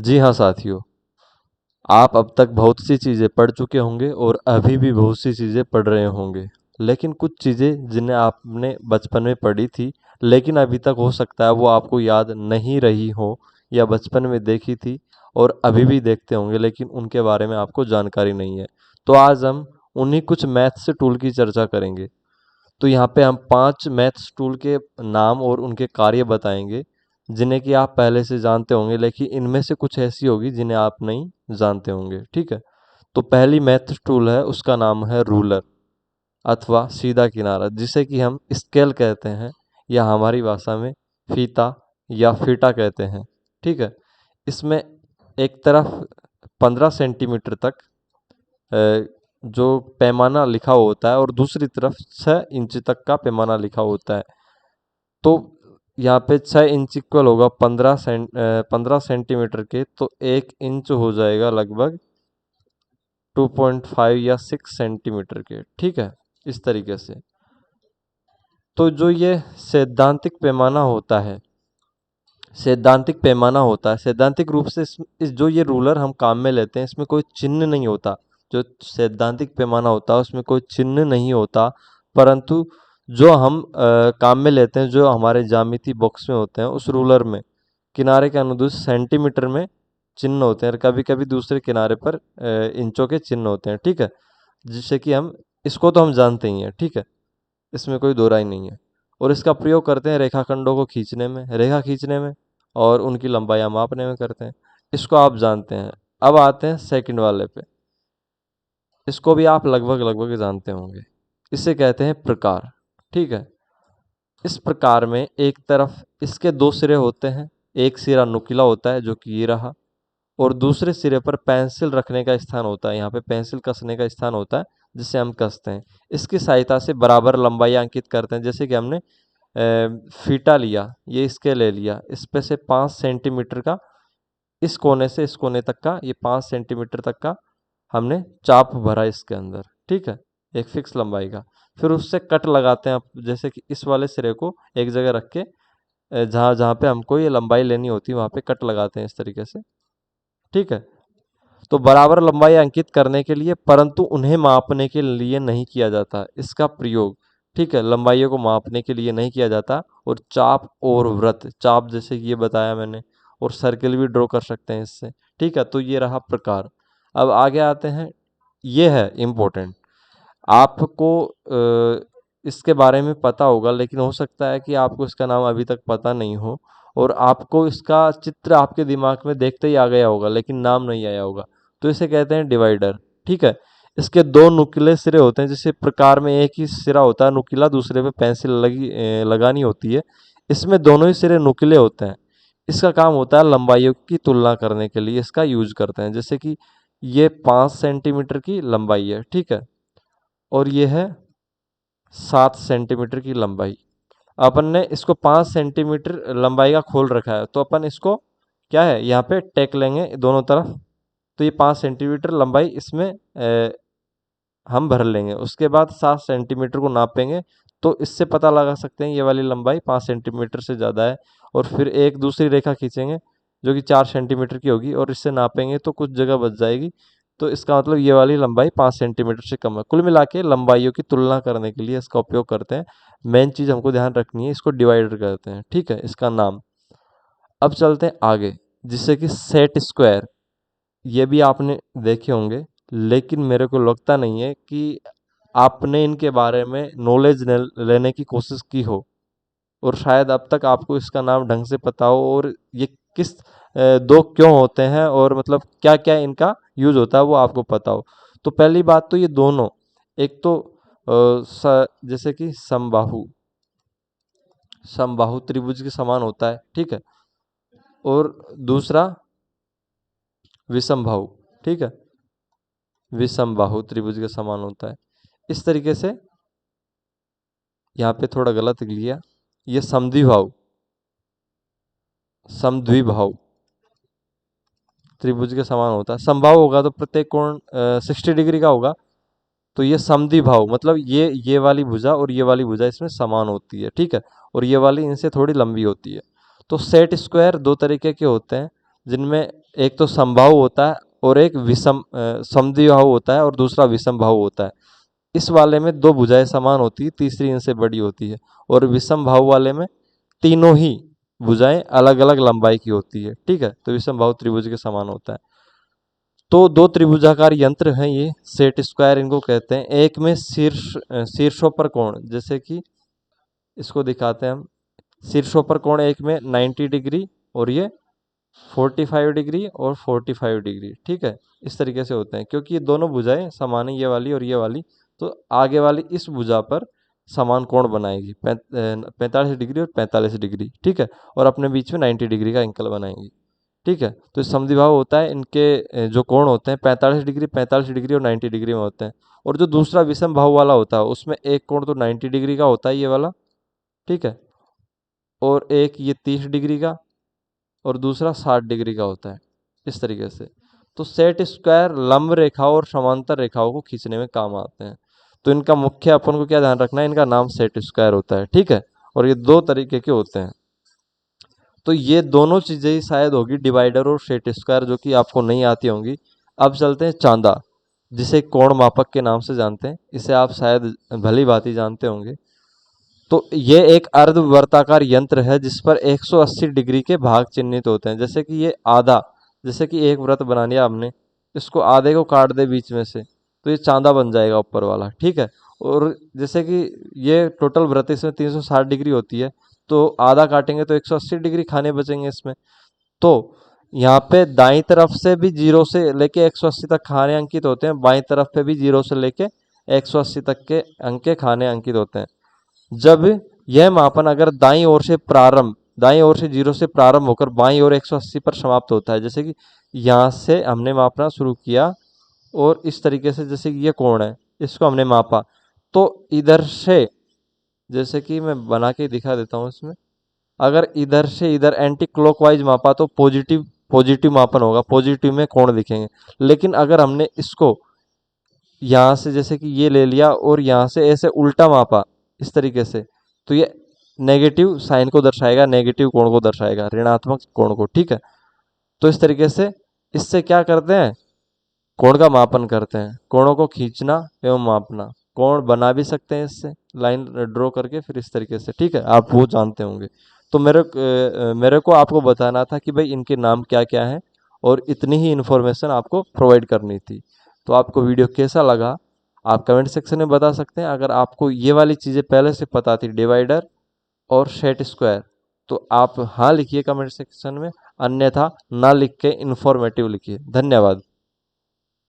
जी हाँ साथियों, आप अब तक बहुत सी चीज़ें पढ़ चुके होंगे और अभी भी बहुत सी चीज़ें पढ़ रहे होंगे। लेकिन कुछ चीज़ें जिन्हें आपने बचपन में पढ़ी थी, लेकिन अभी तक हो सकता है वो आपको याद नहीं रही हो, या बचपन में देखी थी और अभी भी देखते होंगे लेकिन उनके बारे में आपको जानकारी नहीं है। तो आज हम उन्हीं कुछ मैथ्स टूल की चर्चा करेंगे। तो यहाँ पे हम 5 मैथ्स टूल के नाम और उनके कार्य बताएंगे, जिन्हें कि आप पहले से जानते होंगे, लेकिन इनमें से कुछ ऐसी होगी जिन्हें आप नहीं जानते होंगे। ठीक है। तो पहली मैथ्स टूल है, उसका नाम है रूलर अथवा सीधा किनारा, जिसे कि हम स्केल कहते हैं, या हमारी भाषा में फीता या फीटा कहते हैं। ठीक है। इसमें एक तरफ 15 सेंटीमीटर तक जो पैमाना लिखा होता है और दूसरी तरफ 6 इंच तक का पैमाना लिखा होता है। तो यहाँ पे 6 इंच इक्वल होगा 15 सेंटीमीटर के, तो 1 इंच हो जाएगा लगभग 2.5 या 6 सेंटीमीटर के। ठीक है, इस तरीके से। तो जो ये सैद्धांतिक पैमाना होता है, सैद्धांतिक रूप से इस जो ये रूलर हम काम में लेते हैं, इसमें कोई चिन्ह नहीं होता। जो सैद्धांतिक पैमाना होता है उसमें कोई चिन्ह नहीं होता, परंतु जो हम काम में लेते हैं, जो हमारे ज्यामिति बॉक्स में होते हैं, उस रूलर में किनारे के अनुदिश सेंटीमीटर में चिन्ह होते हैं और कभी कभी दूसरे किनारे पर इंचों के चिन्ह होते हैं। ठीक है, जिससे कि हम इसको तो हम जानते ही हैं। ठीक है, इसमें कोई दो राय नहीं है। और इसका प्रयोग करते हैं रेखाखंडों को खींचने में, रेखा खींचने में, और उनकी लंबाई मापने में करते हैं। इसको आप जानते हैं। अब आते हैं सेकंड वाले पे। इसको भी आप लगभग लगभग जानते होंगे। इसे कहते हैं प्रकार। ठीक है। इस प्रकार में एक तरफ इसके दो सिरे होते हैं। एक सिरा नुकीला होता है जो कि ये रहा, और दूसरे सिरे पर पेंसिल रखने का स्थान होता है। यहाँ पे पेंसिल कसने का स्थान होता है, जिसे हम कसते हैं। इसकी सहायता से बराबर लंबाई अंकित करते हैं। जैसे कि हमने फीटा लिया, ये इसके ले लिया, इस पे से 5 सेंटीमीटर का, इस कोने से इस कोने तक का, ये 5 सेंटीमीटर तक का हमने चाप भरा इसके अंदर। ठीक है, एक फिक्स लंबाई का। फिर उससे कट लगाते हैं। जैसे कि इस वाले सिरे को एक जगह रख के जहाँ जहाँ पे हमको ये लंबाई लेनी होती है वहाँ पे कट लगाते हैं इस तरीके से। ठीक है। तो बराबर लंबाई अंकित करने के लिए, परंतु उन्हें मापने के लिए नहीं किया जाता इसका प्रयोग। ठीक है, लंबाइयों को मापने के लिए नहीं किया जाता। और चाप और वृत्त, चाप जैसे कि ये बताया मैंने, और सर्किल भी ड्रॉ कर सकते हैं इससे। ठीक है, तो ये रहा प्रकार। अब आगे आते हैं। ये है इम्पोर्टेंट। आपको इसके बारे में पता होगा, लेकिन हो सकता है कि आपको इसका नाम अभी तक पता नहीं हो, और आपको इसका चित्र आपके दिमाग में देखते ही आ गया होगा लेकिन नाम नहीं आया होगा। तो इसे कहते हैं डिवाइडर। ठीक है। इसके दो नुकीले सिरे होते हैं। जैसे प्रकार में एक ही सिरा होता है नुकीला, दूसरे पे पेंसिल लगानी होती है। इसमें दोनों ही सिरे नुकीले होते हैं। इसका काम होता है लंबाइयों की तुलना करने के लिए इसका यूज करते हैं। जैसे कि ये 5 सेंटीमीटर की लंबाई है। ठीक है, और ये है 7 सेंटीमीटर की लंबाई। अपन ने इसको 5 सेंटीमीटर लंबाई का खोल रखा है, तो अपन इसको क्या है यहाँ पे टेक लेंगे दोनों तरफ। तो ये 5 सेंटीमीटर लंबाई इसमें हम भर लेंगे। उसके बाद 7 सेंटीमीटर को नापेंगे, तो इससे पता लगा सकते हैं ये वाली लंबाई 5 सेंटीमीटर से ज़्यादा है। और फिर एक दूसरी रेखा खींचेंगे जो कि 4 सेंटीमीटर की होगी, और इससे नापेंगे तो कुछ जगह बच जाएगी। तो इसका मतलब ये वाली लंबाई 5 सेंटीमीटर से कम है। कुल मिला के लंबाइयों की तुलना करने के लिए इसका उपयोग करते हैं। मेन चीज़ हमको ध्यान रखनी है, इसको डिवाइडर कहते हैं। ठीक है, इसका नाम। अब चलते हैं आगे, जिससे कि सेट स्क्वायर। ये भी आपने देखे होंगे, लेकिन मेरे को लगता नहीं है कि आपने इनके बारे में नॉलेज लेने की कोशिश की हो, और शायद अब तक आपको इसका नाम ढंग से पता हो, और ये किस दो क्यों होते हैं, और मतलब क्या क्या इनका यूज होता है वो आपको पता हो। तो पहली बात तो ये दोनों, एक तो जैसे कि समबाहु, समबाहु त्रिभुज के समान होता है। ठीक है, और दूसरा विषमबाहु। ठीक है, विषमबाहु त्रिभुज के समान होता है। इस तरीके से यहाँ पे थोड़ा गलत लिख लिया। ये समद्विबाहु, समद्विबाहु त्रिभुज के समान होता है। समबाहु होगा तो प्रत्येक कोण 60 डिग्री का होगा। तो ये समद्विबाहु मतलब ये वाली भुजा और ये वाली भुजा इसमें समान होती है। ठीक है, और ये वाली इनसे थोड़ी लंबी होती है। तो सेट स्क्वायर दो तरीके के होते हैं, जिनमें एक तो समबाहु होता है और एक समद्विबाहु होता है और दूसरा विषम बाहु होता है। इस वाले में दो भुजाएं समान होती है, तीसरी इनसे बड़ी होती है। और विषम बाहु वाले में तीनों ही भुजाएं अलग अलग लंबाई की होती है। ठीक है, तो विषम बाहु त्रिभुज के समान होता है। तो दो त्रिभुजाकार यंत्र हैं ये, सेट स्क्वायर इनको कहते हैं। एक में शीर्षों पर कोण, जैसे कि इसको दिखाते हैं हम। शीर्षों पर कोण एक में 90 डिग्री और ये 45 डिग्री और 45 डिग्री। ठीक है, इस तरीके से होते हैं क्योंकि ये दोनों भुजाएं समान है, ये वाली और ये वाली। तो आगे वाली इस भुजा पर समान कोण बनाएगी 45 डिग्री और 45 डिग्री। ठीक है, और अपने बीच में 90 डिग्री का एंगल बनाएंगी। ठीक है, तो समद्विबाहु होता है, इनके जो कोण होते हैं 45 डिग्री और 90 डिग्री में होते हैं। और जो दूसरा विषम बाहु वाला होता है उसमें एक कोण तो 90 डिग्री का होता है, ये वाला। ठीक है, और एक ये 30 डिग्री का और दूसरा 60 डिग्री का होता है, इस तरीके से। तो सेट स्क्वायर लंब रेखाओं और समांतर रेखाओं को खींचने में काम आते हैं। तो इनका मुख्य अपन को क्या ध्यान रखना है, इनका नाम सेट स्क्वायर होता है। ठीक है, और ये दो तरीके के होते हैं। तो ये दोनों चीज़ें ही शायद होगी, डिवाइडर और सेट स्क्वायर, जो कि आपको नहीं आती होंगी। अब चलते हैं चांदा, जिसे कोण मापक के नाम से जानते हैं। इसे आप शायद भली भांति जानते होंगे। तो ये एक अर्धवर्ताकार यंत्र है जिस पर 180 डिग्री के भाग चिन्हित होते हैं। जैसे कि ये आधा, जैसे कि एक वृत्त बना लिया हमने, इसको आधे को काट दे बीच में से, तो ये चांदा बन जाएगा ऊपर वाला। ठीक है, और जैसे कि ये टोटल वृत्त इसमें 360 डिग्री होती है, तो आधा काटेंगे तो 180 डिग्री खाने बचेंगे इसमें। तो यहाँ पे दाईं तरफ से भी 0 से लेके 180 तक खाने अंकित होते हैं, बाईं तरफ पे भी 0 से लेके 180 तक के अंक के खाने अंकित होते हैं। जब यह मापन अगर दाईं ओर से 0 से प्रारंभ होकर बाईं ओर 180 पर समाप्त होता है, जैसे कि यहाँ से हमने मापना शुरू किया और इस तरीके से, जैसे कि ये कोण है, इसको हमने मापा, तो इधर से, जैसे कि मैं बना के दिखा देता हूँ इसमें, अगर इधर से इधर एंटी क्लॉकवाइज मापा तो पॉजिटिव पॉजिटिव मापन होगा, पॉजिटिव में कोण दिखेंगे। लेकिन अगर हमने इसको यहाँ से, जैसे कि ये ले लिया और यहाँ से ऐसे उल्टा मापा इस तरीके से, तो ये नेगेटिव साइन को दर्शाएगा, नेगेटिव कोण को दर्शाएगा, ऋणात्मक कोण को। ठीक है, तो इस तरीके से इससे क्या करते हैं, कोण का मापन करते हैं, कोणों को खींचना एवं मापना। कोण बना भी सकते हैं इससे लाइन ड्रॉ करके, फिर इस तरीके से। ठीक है, आप वो जानते होंगे। तो मेरे को आपको बताना था कि भाई इनके नाम क्या क्या हैं, और इतनी ही इन्फॉर्मेशन आपको प्रोवाइड करनी थी। तो आपको वीडियो कैसा लगा आप कमेंट सेक्शन में बता सकते हैं। अगर आपको ये वाली चीज़ें पहले से पता थी, डिवाइडर और सेट स्क्वायर, तो आप हाँ लिखिए कमेंट सेक्शन में, अन्यथा ना लिख के इन्फॉर्मेटिव लिखिए। धन्यवाद।